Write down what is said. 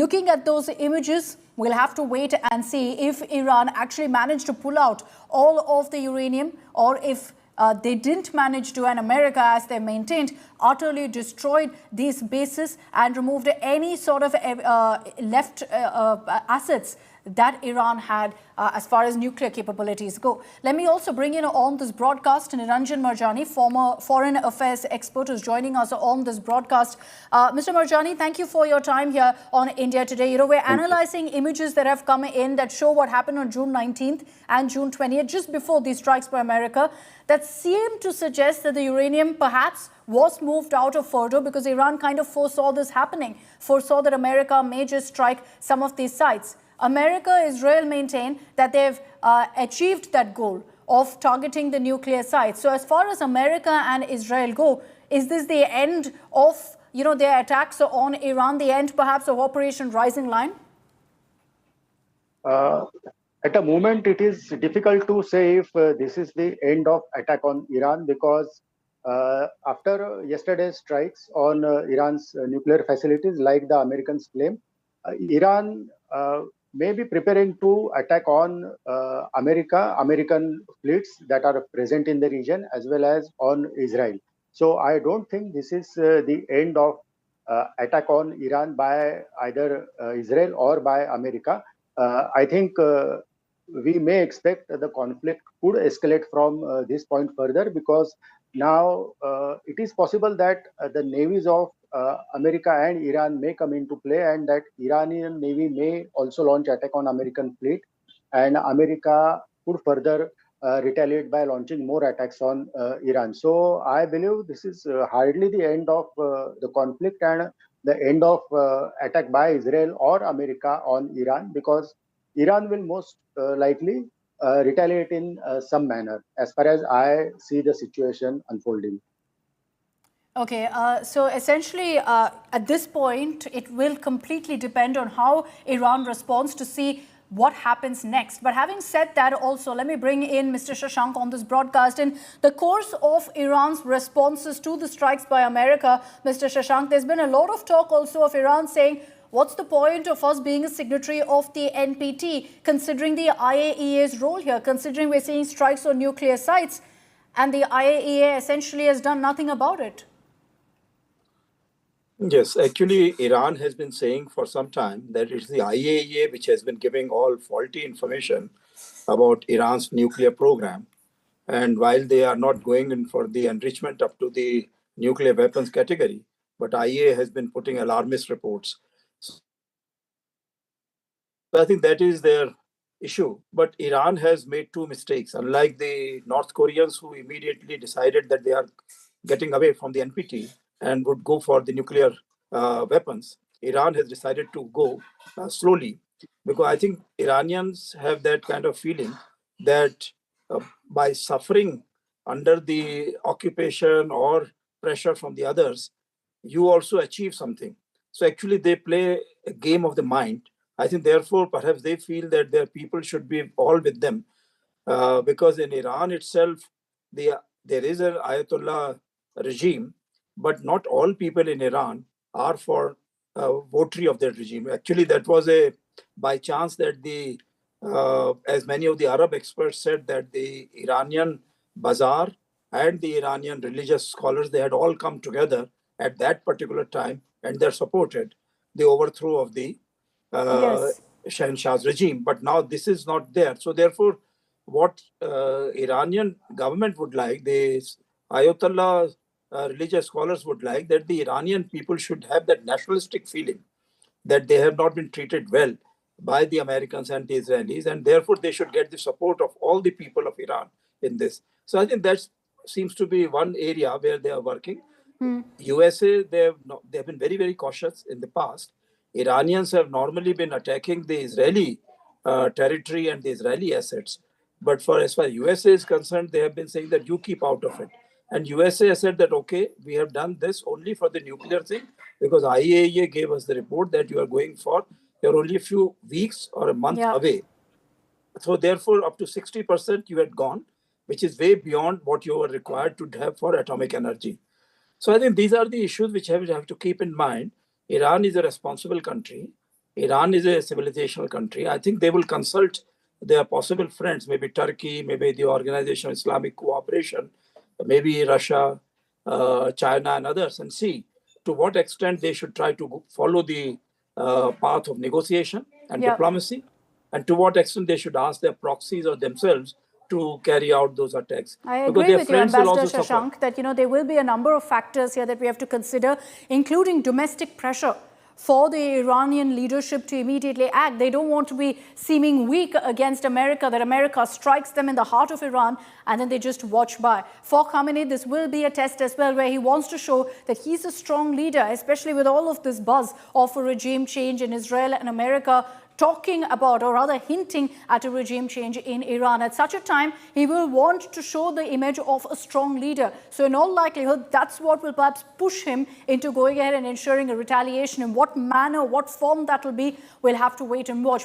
looking at those images, we'll have to wait and see if Iran actually managed to pull out all of the uranium, or if they didn't manage to, and America, as they maintained, utterly destroyed these bases and removed any sort of left assets that Iran had as far as nuclear capabilities go. Let me also bring in on this broadcast Niranjan Marjani, former foreign affairs expert, who's joining us on this broadcast. Mr. Marjani, thank you for your time here on India Today. You know, we're analyzing images that have come in that show what happened on June 19th and June 20th, just before these strikes by America, that seem to suggest that the uranium perhaps was moved out of Fordo because Iran kind of foresaw this happening, foresaw that America may just strike some of these sites. America, Israel maintain that they've achieved that goal of targeting the nuclear sites. So as far as America and Israel go, is this the end of, you know, their attacks on Iran, the end perhaps of Operation Rising Lion? At the moment, it is difficult to say if this is the end of attack on Iran, because after yesterday's strikes on Iran's nuclear facilities, like the Americans claim, Iran may be preparing to attack on American fleets that are present in the region, as well as on Israel. So I don't think this is the end of attack on Iran by either Israel or by America. I think we may expect the conflict could escalate from this point further, because now it is possible that the navies of America and Iran may come into play, and that Iranian Navy may also launch attack on American fleet, and America could further retaliate by launching more attacks on Iran. So I believe this is hardly the end of the conflict and the end of attack by Israel or America on Iran, because Iran will most likely retaliate in some manner, as far as I see the situation unfolding. Okay, so essentially at this point, it will completely depend on how Iran responds to see what happens next. But having said that, also, let me bring in Mr. Shashank on this broadcast. In the course of Iran's responses to the strikes by America, Mr. Shashank, there's been a lot of talk also of Iran saying, what's the point of us being a signatory of the NPT, considering the IAEA's role here, considering we're seeing strikes on nuclear sites, and the IAEA essentially has done nothing about it? Yes, actually, Iran has been saying for some time that it's the IAEA which has been giving all faulty information about Iran's nuclear program. And while they are not going in for the enrichment up to the nuclear weapons category, but IAEA has been putting alarmist reports. So I think that is their issue. But Iran has made two mistakes. Unlike the North Koreans, who immediately decided that they are getting away from the NPT and would go for the nuclear weapons, Iran has decided to go slowly, because I think Iranians have that kind of feeling that by suffering under the occupation or pressure from the others, you also achieve something. So actually they play a game of the mind. I think therefore perhaps they feel that their people should be all with them, because in Iran itself, there is an Ayatollah regime, but not all people in Iran are for votary of that regime. Actually, that was by chance that as many of the Arab experts said, that the Iranian bazaar and the Iranian religious scholars, they had all come together at that particular time, and they supported the overthrow of the Shah's regime. But now this is not there. So therefore, what Iranian government would like, the Ayatollah religious scholars would like, that the Iranian people should have that nationalistic feeling that they have not been treated well by the Americans and the Israelis, and therefore they should get the support of all the people of Iran in this. So I think that seems to be one area where they are working. USA, they have been very, very cautious in the past. Iranians have normally been attacking the Israeli territory and the Israeli assets. But as far as USA is concerned, they have been saying that you keep out of it. And USA has said that, okay, we have done this only for the nuclear thing, because IAEA gave us the report that you are going for, you're only a few weeks or a month away. So therefore, up to 60% you had gone, which is way beyond what you were required to have for atomic energy. So I think these are the issues which we have to keep in mind. Iran is a responsible country. Iran is a civilizational country. I think they will consult their possible friends, maybe Turkey, maybe the Organization of Islamic Cooperation, maybe Russia, China, and others, and see to what extent they should try to follow the path of negotiation and Yeah. diplomacy, and to what extent they should ask their proxies or themselves to carry out those attacks. I Because agree their with you, friends will Ambassador also suffer. Shashank, that there will be a number of factors here that we have to consider, including domestic pressure for the Iranian leadership to immediately act. They don't want to be seeming weak against America, that America strikes them in the heart of Iran and then they just watch by. For Khamenei, this will be a test as well, where he wants to show that he's a strong leader, especially with all of this buzz of a regime change in Israel and America talking about, or rather hinting at, a regime change in Iran. At such a time, he will want to show the image of a strong leader. So in all likelihood, that's what will perhaps push him into going ahead and ensuring a retaliation. In what manner, what form that will be, we'll have to wait and watch.